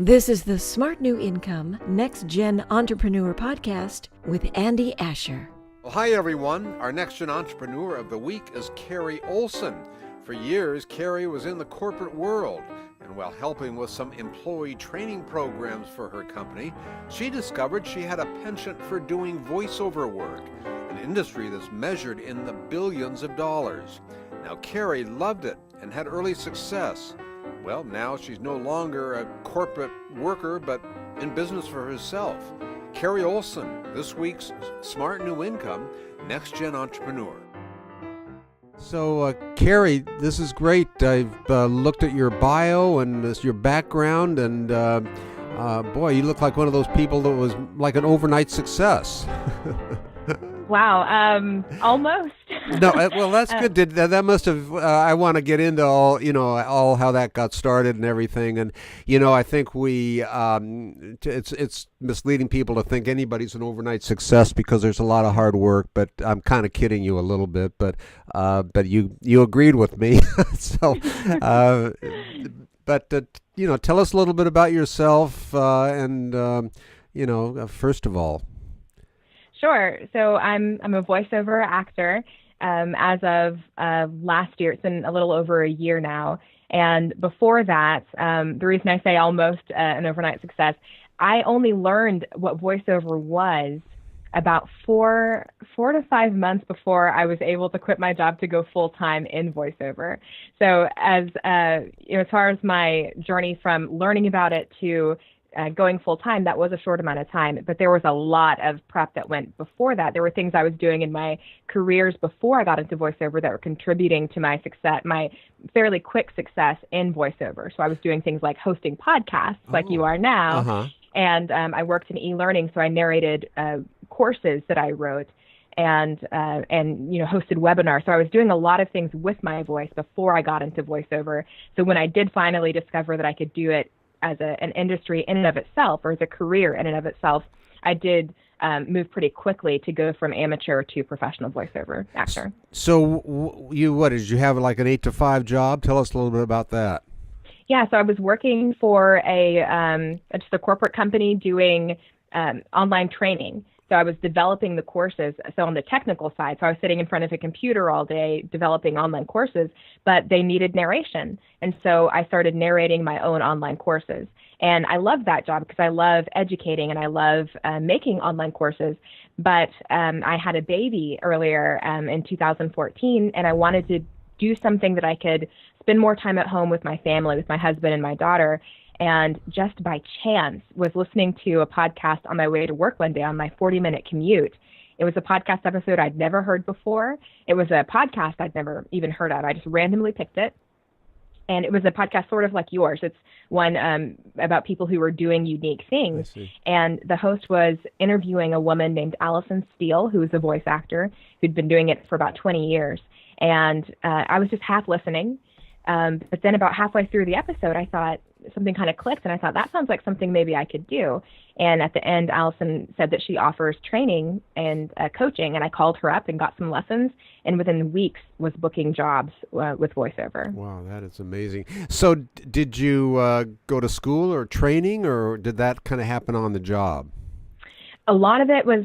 This is the Smart New Income Next Gen Entrepreneur Podcast with Andy Asher. Well, hi, everyone. Our Next Gen Entrepreneur of the Week is Carrie Olson. For years, Carrie was in the corporate world, and while helping with some employee training programs for her company, she discovered she had a penchant for doing voiceover work, an industry that's measured in the billions of dollars. Now, Carrie loved it and had early success. Well, now she's no longer a corporate worker, but in business for herself. Carrie Olson, this week's Smart New Income Next Gen Entrepreneur. So, Carrie, this is great. I've looked at your bio and your background, and boy, you look like one of those people that was like an overnight success. Wow, almost. No, well, that's good. That must have. I want to get into all how that got started and everything. And I think it's misleading people to think anybody's an overnight success because there's a lot of hard work. But I'm kind of kidding you a little bit. But you agreed with me. So, tell us a little bit about yourself and first of all. Sure. So I'm a voiceover actor. As of last year, it's been a little over a year now. And before that, the reason I say almost an overnight success, I only learned what voiceover was about 4 to 5 months before I was able to quit my job to go full time in voiceover. So as far as my journey from learning about it to going full time, that was a short amount of time, but there was a lot of prep that went before that. There were things I was doing in my careers before I got into voiceover that were contributing to my success, my fairly quick success in voiceover. So I was doing things like hosting podcasts like you are now. Uh-huh. And I worked in e-learning, so I narrated courses that I wrote and hosted webinars. So I was doing a lot of things with my voice before I got into voiceover. So when I did finally discover that I could do it as an industry in and of itself, or as a career in and of itself, I did move pretty quickly to go from amateur to professional voiceover actor. So did you have like an 8 to 5 job? Tell us a little bit about that. Yeah, so I was working for just a corporate company doing online training. So I was developing the courses, so on the technical side. So I was sitting in front of a computer all day developing online courses, but they needed narration. And so I started narrating my own online courses. And I love that job because I love educating and I love making online courses. But I had a baby earlier in 2014, and I wanted to do something that I could spend more time at home with my family, with my husband and my daughter. And just by chance was listening to a podcast on my way to work one day on my 40-minute commute. It was a podcast episode I'd never heard before. It was a podcast I'd never even heard of. I just randomly picked it. And it was a podcast sort of like yours. It's one about people who were doing unique things. And the host was interviewing a woman named Allison Steele, who was a voice actor who'd been doing it for about 20 years. And I was just half listening. But then about halfway through the episode, I thought something kind of clicked, and I thought that sounds like something maybe I could do. And at the end, Allison said that she offers training and coaching, and I called her up and got some lessons, and within weeks was booking jobs with voiceover. Wow, that is amazing. So did you go to school or training, or did that kind of happen on the job? A lot of it was,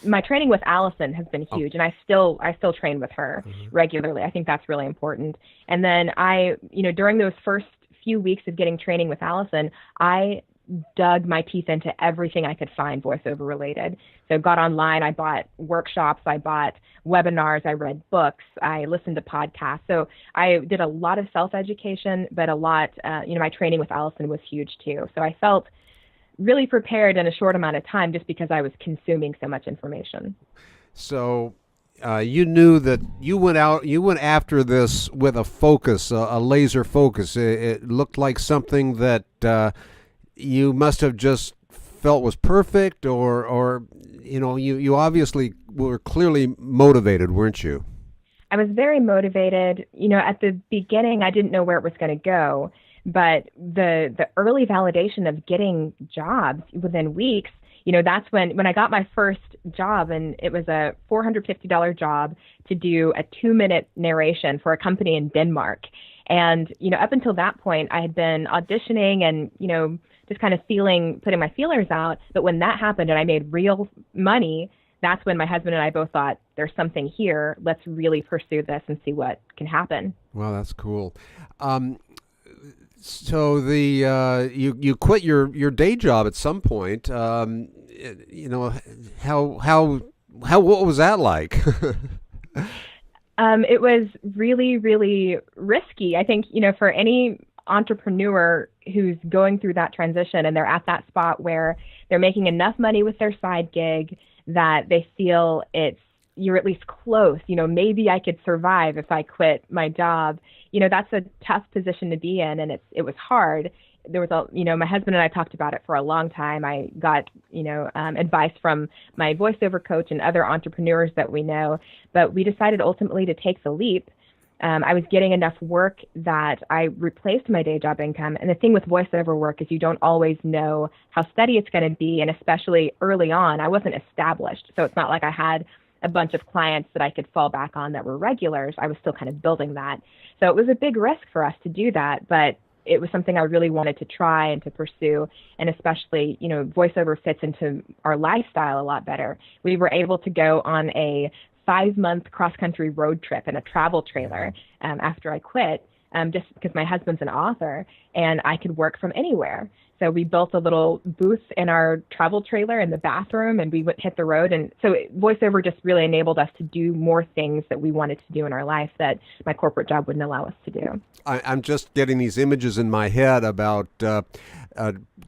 my training with Allison has been huge, and I still train with her regularly. I think that's really important. And then during those first few weeks of getting training with Allison, I dug my teeth into everything I could find voiceover related. So got online, I bought workshops, I bought webinars, I read books, I listened to podcasts. So I did a lot of self-education, but a lot, my training with Allison was huge too. So I felt really prepared in a short amount of time just because I was consuming so much information. So you knew that you went after this with a focus, a laser focus. It looked like something that you must have just felt was perfect, or you obviously were clearly motivated, weren't you? I was very motivated. At the beginning, I didn't know where it was going to go, but the early validation of getting jobs within weeks, that's when I got my first job, and it was a $450 job to do a 2-minute narration for a company in Denmark. And, up until that point, I had been auditioning and, just kind of putting my feelers out. But when that happened and I made real money, that's when my husband and I both thought, there's something here. Let's really pursue this and see what can happen. Wow, that's cool. So you quit your day job at some point. What was that like? It was really, really risky. I think, for any entrepreneur who's going through that transition and they're at that spot where they're making enough money with their side gig that they feel you're at least close, maybe I could survive if I quit my job. That's a tough position to be in, and it was hard. There was my husband and I talked about it for a long time. I got, advice from my voiceover coach and other entrepreneurs that we know, but we decided ultimately to take the leap. I was getting enough work that I replaced my day job income. And the thing with voiceover work is you don't always know how steady it's going to be. And especially early on, I wasn't established. So it's not like I had a bunch of clients that I could fall back on that were regulars. I was still kind of building that. So it was a big risk for us to do that. But it was something I really wanted to try and to pursue. And especially, voiceover fits into our lifestyle a lot better. We were able to go on a 5-month cross-country road trip in a travel trailer after I quit, just because my husband's an author and I could work from anywhere. So we built a little booth in our travel trailer in the bathroom, and we would hit the road. And so voiceover just really enabled us to do more things that we wanted to do in our life that my corporate job wouldn't allow us to do. I'm just getting these images in my head about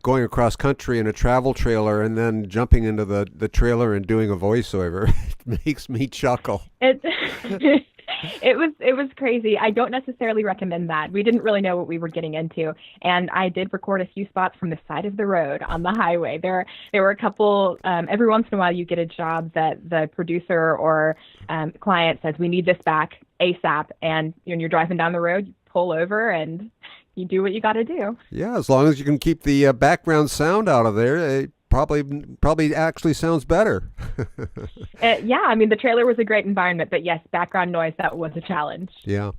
going across country in a travel trailer and then jumping into the trailer and doing a voiceover. It makes me chuckle. It was crazy. I don't necessarily recommend that. We didn't really know what we were getting into, and I did record a few spots from the side of the road on the highway. There were a couple. Every once in a while, you get a job that the producer or client says, "We need this back ASAP," and when you're driving down the road, you pull over and you do what you got to do. Yeah, as long as you can keep the background sound out of there, it probably actually sounds better. Yeah, I mean, the trailer was a great environment, but yes, background noise, that was a challenge. Yeah.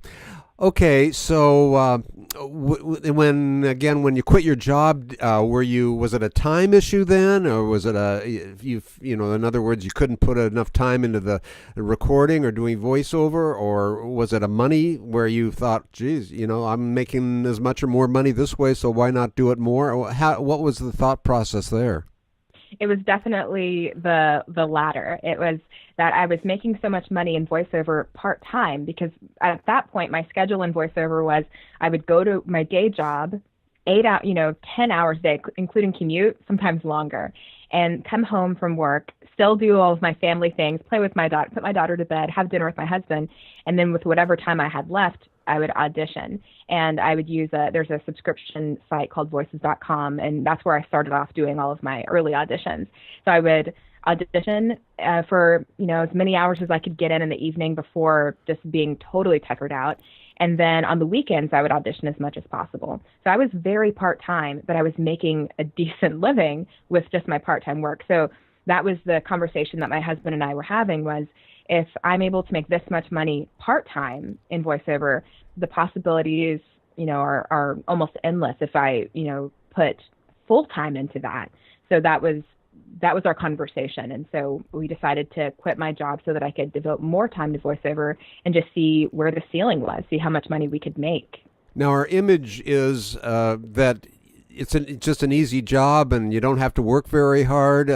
Okay, so when you quit your job, was it a time issue then, or was it in other words, you couldn't put enough time into the recording or doing voiceover, or was it a money where you thought, geez, I'm making as much or more money this way, so why not do it more? What was the thought process there? It was definitely the latter. It was that I was making so much money in voiceover part-time, because at that point, my schedule in voiceover was I would go to my day job 10 hours a day, including commute, sometimes longer, and come home from work, still do all of my family things, play with my daughter, put my daughter to bed, have dinner with my husband, and then with whatever time I had left, I would audition. And I would use there's a subscription site called voices.com, and that's where I started off doing all of my early auditions. So I would audition for as many hours as I could get in the evening before just being totally tuckered out. And then on the weekends, I would audition as much as possible. So I was very part-time, but I was making a decent living with just my part-time work. So that was the conversation that my husband and I were having, was if I'm able to make this much money part-time in voiceover, the possibilities, are almost endless if I, put full-time into that. So that was our conversation. And so we decided to quit my job so that I could devote more time to voiceover and just see where the ceiling was, see how much money we could make. Now, our image is that it's just an easy job and you don't have to work very hard,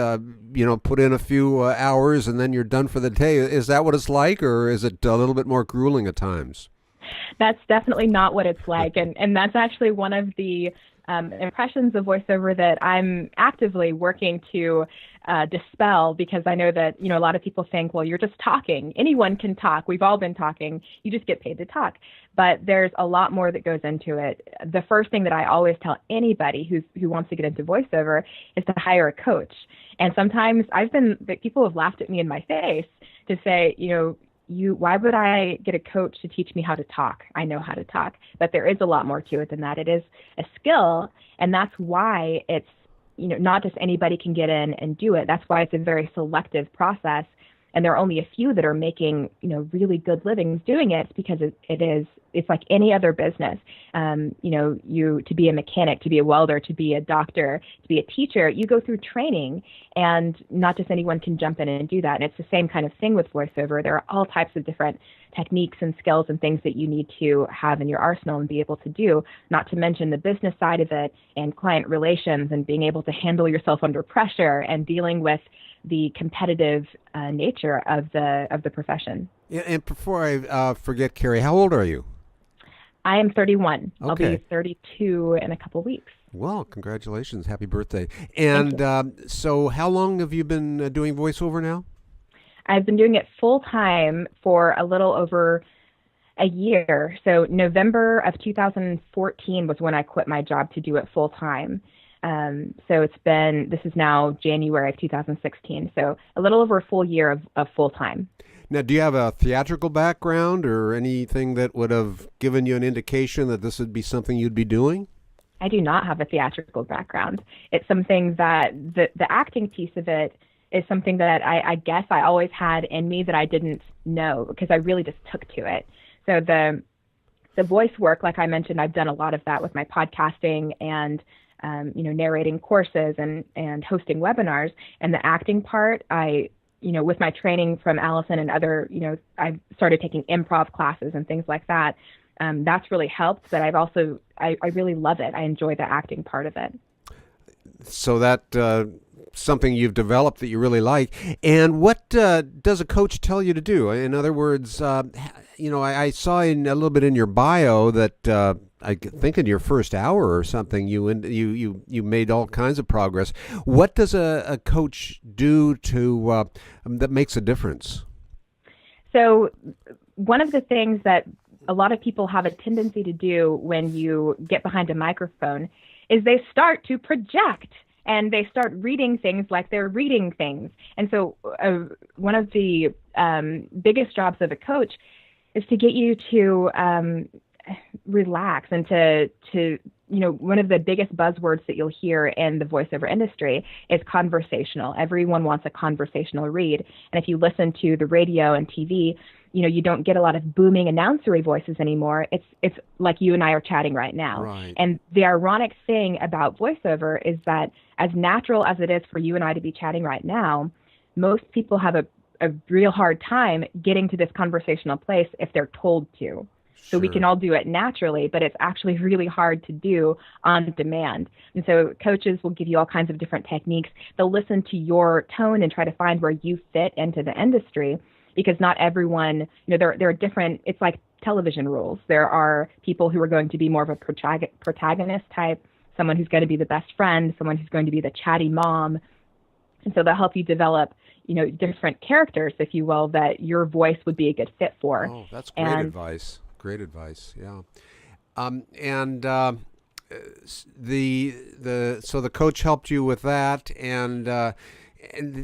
put in a few hours and then you're done for the day. Is that what it's like, or is it a little bit more grueling at times? That's definitely not what it's like. And that's actually one of the impressions of voiceover that I'm actively working to dispel, because I know that, a lot of people think, well, you're just talking. Anyone can talk. We've all been talking. You just get paid to talk. But there's a lot more that goes into it. The first thing that I always tell anybody who wants to get into voiceover is to hire a coach. And sometimes people have laughed at me in my face to say, why would I get a coach to teach me how to talk? I know how to talk, but there is a lot more to it than that. It is a skill, and that's why it's, not just anybody can get in and do it. That's why it's a very selective process, and there are only a few that are making, really good livings doing it, because it is it's like any other business. You to be a mechanic, to be a welder, to be a doctor, to be a teacher, you go through training, and not just anyone can jump in and do that. And it's the same kind of thing with voiceover. There are all types of different techniques and skills and things that you need to have in your arsenal and be able to do, not to mention the business side of it and client relations and being able to handle yourself under pressure and dealing with the competitive nature of the profession. Yeah, and before I forget, Carrie, how old are you? I am 31. Okay. I'll be 32 in a couple weeks. Well, congratulations. Happy birthday. And so how long have you been doing voiceover now? I've been doing it full time for a little over a year. So November of 2014 was when I quit my job to do it full time. So this is now January of 2016. So a little over a full year of full time. Now, do you have a theatrical background or anything that would have given you an indication that this would be something you'd be doing? I do not have a theatrical background. It's something that the acting piece of it is something that I guess I always had in me that I didn't know because I really just took to it. So the voice work, like I mentioned, I've done a lot of that with my podcasting and narrating courses and hosting webinars. And the acting part, with my training from Allison and other, I've started taking improv classes and things like that. That's really helped, but I really love it. I enjoy the acting part of it. So that something you've developed that you really like. And what does a coach tell you to do? In other words, I saw a little bit in your bio that I think in your first hour or something you made all kinds of progress. What does a coach do to that makes a difference? So one of the things that a lot of people have a tendency to do when you get behind a microphone is they start to project. And they start reading things like they're reading things. And so one of the biggest jobs of a coach is to get you to relax and to one of the biggest buzzwords that you'll hear in the voiceover industry is conversational. Everyone wants a conversational read. And if you listen to the radio and TV, you don't get a lot of booming announcery voices anymore. It's like you and I are chatting right now. Right. And the ironic thing about voiceover is that as natural as it is for you and I to be chatting right now, most people have a real hard time getting to this conversational place if they're told to. So we can all do it naturally, but it's actually really hard to do on demand. And so coaches will give you all kinds of different techniques. They'll listen to your tone and try to find where you fit into the industry, because not everyone, there are different, it's like television rules. There are people who are going to be more of a protagonist type, someone who's going to be the best friend, someone who's going to be the chatty mom. And so they'll help you develop, different characters, if you will, that your voice would be a good fit for. Oh, that's great advice. Great advice. Yeah. So the coach helped you with that, and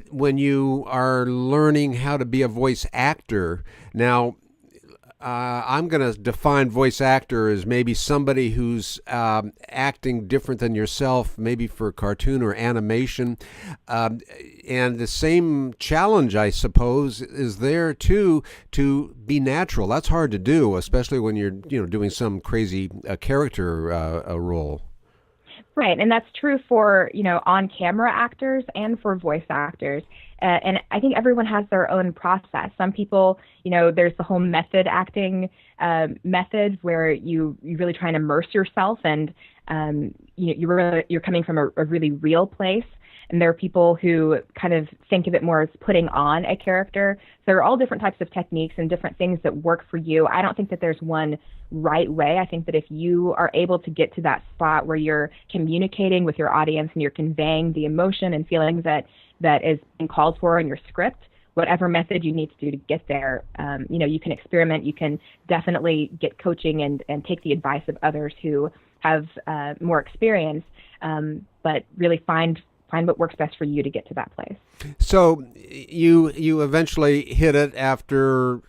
when you are learning how to be a voice actor, now I'm going to define voice actor as maybe somebody who's acting different than yourself, maybe for cartoon or animation. And the same challenge, I suppose, is there too, to be natural. That's hard to do, especially when you're doing some crazy character role. Right, and that's true for, on-camera actors and for voice actors. And I think everyone has their own process. Some people, there's the whole method acting method where you really try and immerse yourself and, you're coming from a really real place. And there are people who kind of think of it more as putting on a character. So there are all different types of techniques and different things that work for you. I don't think that there's one right way. I think that if you are able to get to that spot where you're communicating with your audience and you're conveying the emotion and feelings that is being called for in your script, whatever method you need to do to get there, you can experiment. You can definitely get coaching and take the advice of others who have more experience, but really find what works best for you to get to that place. So you eventually hit it after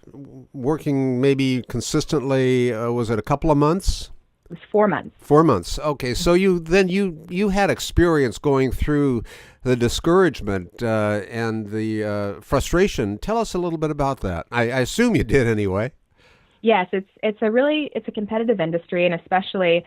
working maybe consistently, was it a couple of months? It was 4 months. 4 months. Okay. So you had experience going through the discouragement and the frustration. Tell us a little bit about that. I assume you did anyway. Yes, it's a competitive industry, and especially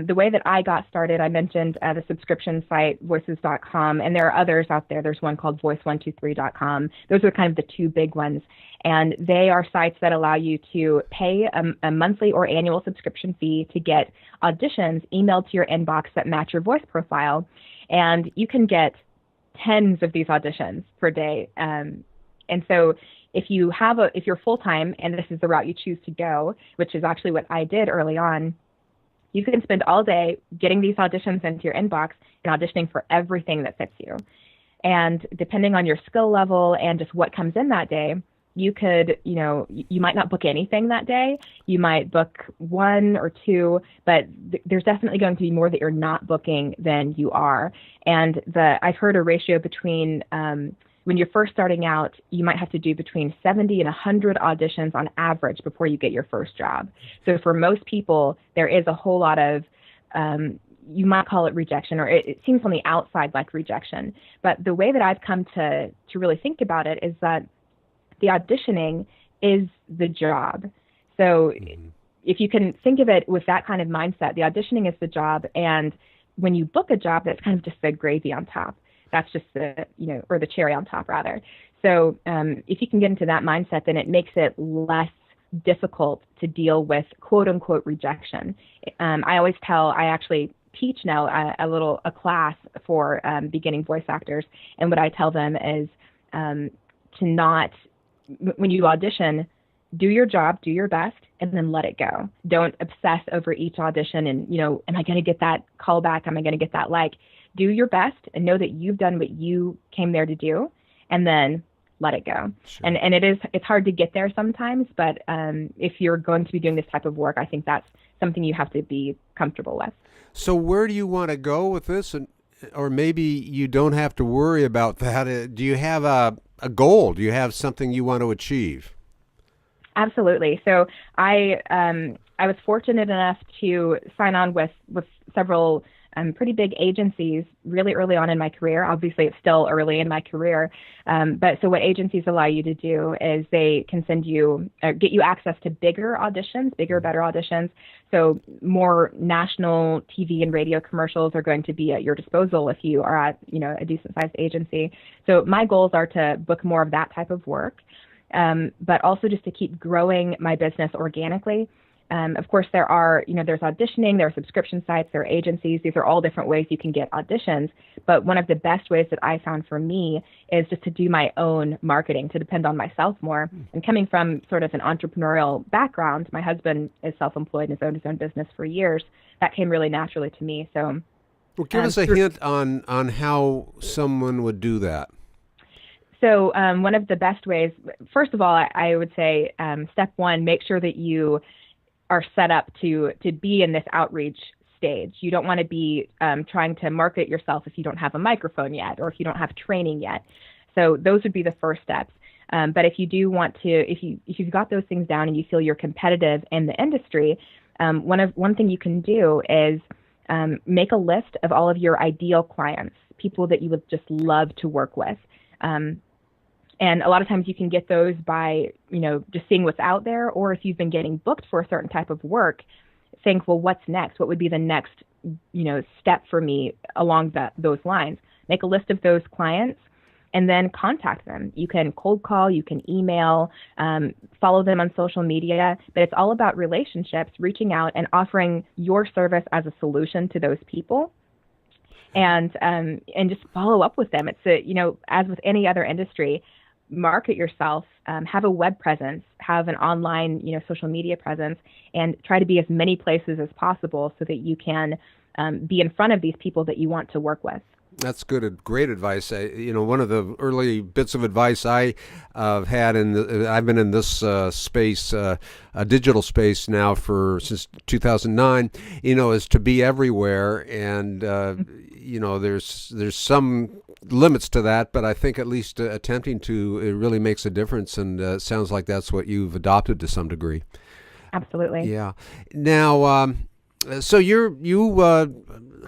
the way that I got started. I mentioned the subscription site voices.com, and there are others out there. There's one called voice123.com. Those are kind of the two big ones, and they are sites that allow you to pay a monthly or annual subscription fee to get auditions emailed to your inbox that match your voice profile, and you can get tens of these auditions per day, and so if you're full-time and this is the route you choose to go, which is actually what I did early on, you can spend all day getting these auditions into your inbox and auditioning for everything that fits you. And depending on your skill level and just what comes in that day, you could, you might not book anything that day. You might book one or two, but there's definitely going to be more that you're not booking than you are. And I've heard a ratio between, when you're first starting out, you might have to do between 70 and 100 auditions on average before you get your first job. So for most people, there is a whole lot of, you might call it rejection, or it seems on the outside like rejection. But the way that I've come to really think about it is that the auditioning is the job. So if you can think of it with that kind of mindset, the auditioning is the job. And when you book a job, that's kind of just the gravy on top. That's just or the cherry on top, rather. So if you can get into that mindset, then it makes it less difficult to deal with quote unquote rejection. I actually teach now a class for beginning voice actors. And what I tell them is to not, when you audition, do your job, do your best, and then let it go. Don't obsess over each audition and, am I going to get that call back? Am I going to get that like? Do your best and know that you've done what you came there to do, and then let it go. Sure. And it's hard to get there sometimes, but if you're going to be doing this type of work, I think that's something you have to be comfortable with. So where do you want to go with this? Or maybe you don't have to worry about that. Do you have a goal? Do you have something you want to achieve? Absolutely. So I was fortunate enough to sign on with several pretty big agencies really early on in my career. Obviously, it's still early in my career. But so what agencies allow you to do is they can send you, get you access to bigger, better auditions. So more national TV and radio commercials are going to be at your disposal if you are at, a decent sized agency. So my goals are to book more of that type of work, but also just to keep growing my business organically. Of course, there's auditioning, there are subscription sites, there are agencies. These are all different ways you can get auditions. But one of the best ways that I found for me is just to do my own marketing, to depend on myself more. And coming from sort of an entrepreneurial background, my husband is self-employed and has owned his own business for years. That came really naturally to me. So, well, give us a hint on how someone would do that. So one of the best ways, first of all, I would say step one, make sure that you are set up to be in this outreach stage. You don't want to be trying to market yourself if you don't have a microphone yet, or if you don't have training yet. So those would be the first steps. But if you do want to, if you've got those things down and you feel you're competitive in the industry, one thing you can do is make a list of all of your ideal clients, people that you would just love to work with. And a lot of times you can get those by, just seeing what's out there, or if you've been getting booked for a certain type of work, think, well, what's next? What would be the next, step for me along those lines? Make a list of those clients and then contact them. You can cold call, you can email, follow them on social media, but it's all about relationships, reaching out and offering your service as a solution to those people. And just follow up with them. It's as with any other industry, market yourself, have a web presence, have an online, social media presence, and try to be as many places as possible so that you can be in front of these people that you want to work with. That's great advice. One of the early bits of advice I had, I've been in this space, a digital space now since 2009. Is to be everywhere, and there's some limits to that, but I think at least attempting to, it really makes a difference, and it sounds like that's what you've adopted to some degree. Absolutely. Yeah. Now, So you're going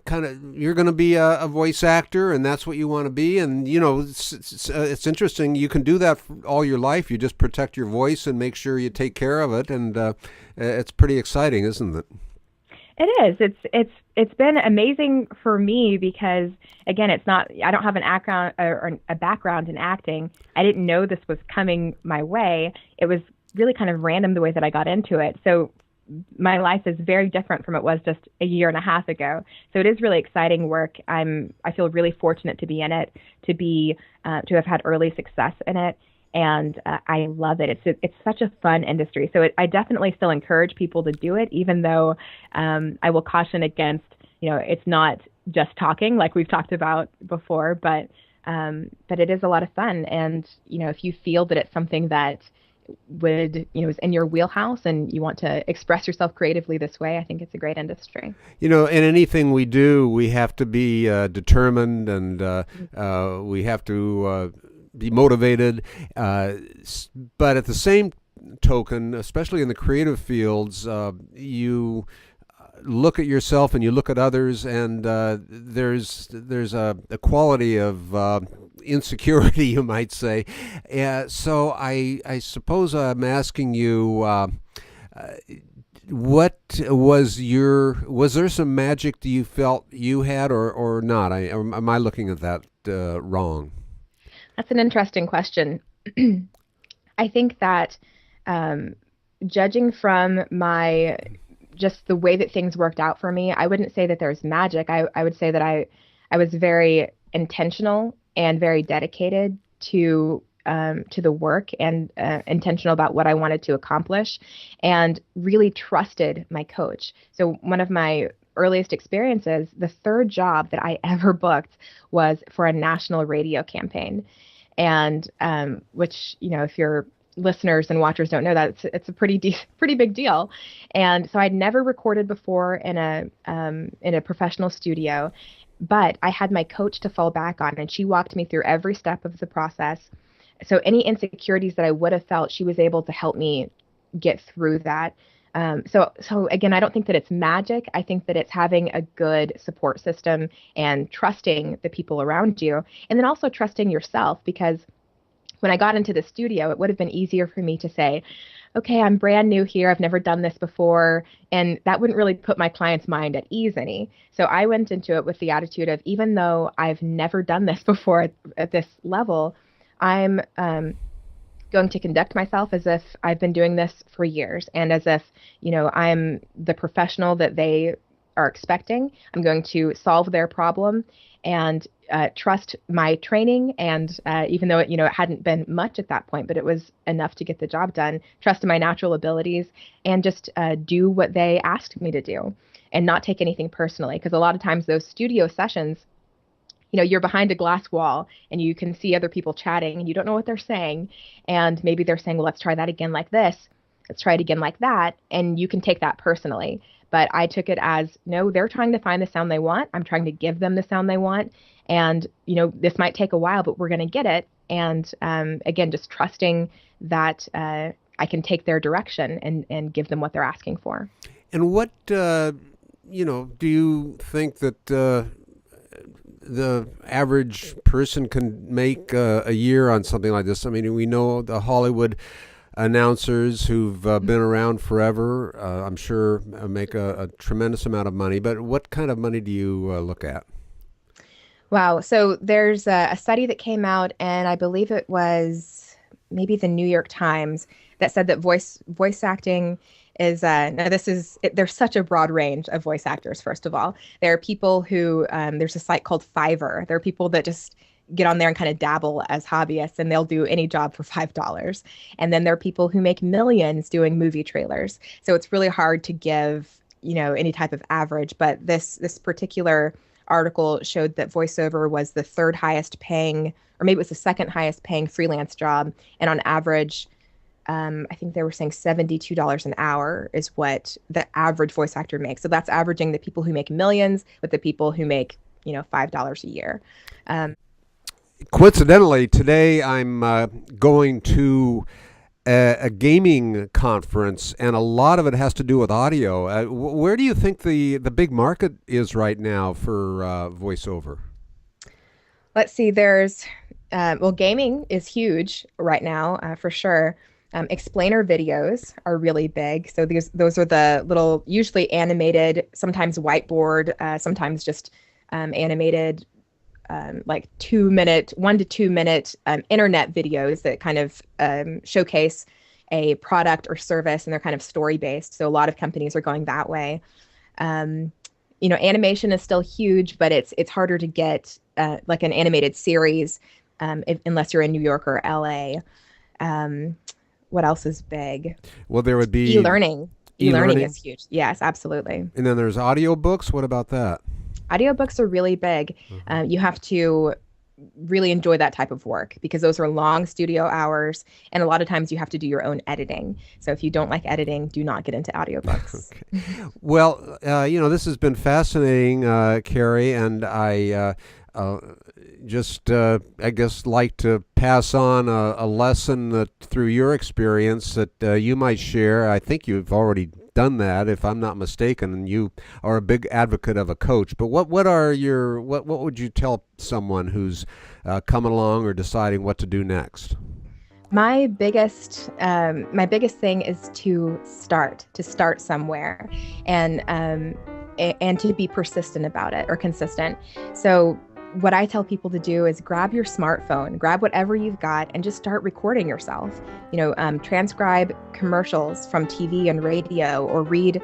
to be a voice actor, and that's what you want to be. And it's interesting. You can do that for all your life. You just protect your voice and make sure you take care of it, and it's pretty exciting, isn't it? It is. It's been amazing for me because again, it's not. I don't have an background or a background in acting. I didn't know this was coming my way. It was really kind of random the way that I got into it. So my life is very different from it was just a year and a half ago. So it is really exciting work. I feel really fortunate to be in it, to have had early success in it, and I love it. It's such a fun industry. So I definitely still encourage people to do it, even though I will caution against, it's not just talking like we've talked about before, but it is a lot of fun. And if you feel that it's something that is in your wheelhouse and you want to express yourself creatively this way, I think it's a great industry. In anything we do, we have to be determined, and we have to be motivated. But at the same token, especially in the creative fields, you look at yourself and you look at others, and there's a quality of insecurity, you might say. So I suppose I'm asking you, was there some magic that you felt you had, or not? Am I looking at that wrong? That's an interesting question. I think that judging from just the way that things worked out for me, I wouldn't say that there's magic. I would say that I was very intentional and very dedicated to the work, and intentional about what I wanted to accomplish, and really trusted my coach. So one of my earliest experiences, the third job that I ever booked was for a national radio campaign. And which, if your listeners and watchers don't know that, it's a pretty big deal. And so I'd never recorded before in a professional studio, but I had my coach to fall back on, and she walked me through every step of the process. So any insecurities that I would have felt, she was able to help me get through that. So again, I don't think that it's magic. I think that it's having a good support system and trusting the people around you, and then also trusting yourself, because when I got into the studio, it would have been easier for me to say, okay, I'm brand new here. I've never done this before. And that wouldn't really put my client's mind at ease any. So I went into it with the attitude of, even though I've never done this before at this level, I'm going to conduct myself as if I've been doing this for years, and as if, I'm the professional that they are expecting. I'm going to solve their problem and trust my training. And even though it hadn't been much at that point, but it was enough to get the job done, trust in my natural abilities, and just do what they asked me to do, and not take anything personally. Because a lot of times those studio sessions, you're behind a glass wall and you can see other people chatting and you don't know what they're saying. And maybe they're saying, well, let's try that again like this. Let's try it again like that. And you can take that personally. But I took it as, no, they're trying to find the sound they want. I'm trying to give them the sound they want. And, this might take a while, but we're going to get it. And again, just trusting that I can take their direction and give them what they're asking for. And what, do you think that the average person can make a year on something like this? I mean, we know the Hollywood announcers who've been around forever, I'm sure make a tremendous amount of money. But what kind of money do you look at? Wow. So there's a study that came out, and I believe it was maybe the New York Times, that said that voice acting is there's such a broad range of voice actors. First of all, there are people who there's a site called Fiverr. There are people that just get on there and kind of dabble as hobbyists, and they'll do any job for $5. And then there are people who make millions doing movie trailers. So it's really hard to give any type of average. But this particular article showed that voiceover was the third highest paying, or maybe it was the second highest paying freelance job, and on average, I think they were saying $72 an hour is what the average voice actor makes. So that's averaging the people who make millions with the people who make, $5 a year. Coincidentally, today I'm going to a gaming conference, and a lot of it has to do with audio. Where do you think the big market is right now for voiceover? Let's see, there's, well, gaming is huge right now, for sure. Explainer videos are really big. So those are the little, usually animated, sometimes whiteboard, sometimes just animated, like 2 minute, 1 to 2 minute internet videos that kind of showcase a product or service, and they're kind of story based. So a lot of companies are going that way. Um, Animation is still huge, but it's harder to get like an animated series unless you're in New York or LA. Um, what else is big? Well, there would be E-learning. E-learning e-learning, is huge. Yes, absolutely. and then there's audiobooks. What about that? Audiobooks are really big. You have to really enjoy that type of work because those are long studio hours, and a lot of times you have to do your own editing. So if you don't like editing, do not get into audiobooks. Okay. Well, this has been fascinating, Carrie, and I just, I guess, like to pass on a lesson that through your experience that you might share. I think you've already done that, if I'm not mistaken, and you are a big advocate of a coach. But what would you tell someone who's coming along or deciding what to do next? My biggest thing is to start somewhere, and to be persistent about it, or consistent. So what I tell people to do is grab your smartphone, grab whatever you've got, and just start recording yourself. Transcribe commercials from TV and radio, or read,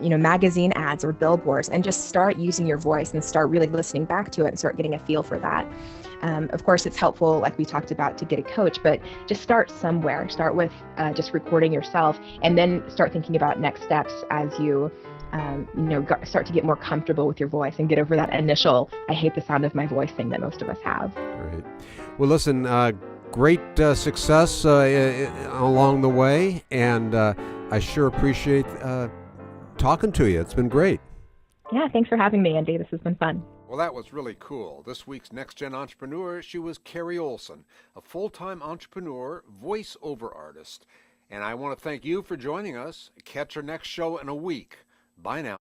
magazine ads or billboards, and just start using your voice and start really listening back to it and start getting a feel for that. Of course, it's helpful, like we talked about, to get a coach, but just start somewhere. Start with just recording yourself, and then start thinking about next steps as you start to get more comfortable with your voice and get over that initial "I hate the sound of my voice" thing that most of us have. Great. Well, listen, great success along the way, and I sure appreciate talking to you. It's been great. Yeah, thanks for having me, Andy. This has been fun. Well, that was really cool. This week's Next Gen Entrepreneur, she was Carrie Olson, a full-time entrepreneur, voiceover artist. And I want to thank you for joining us. Catch our next show in a week. Bye now.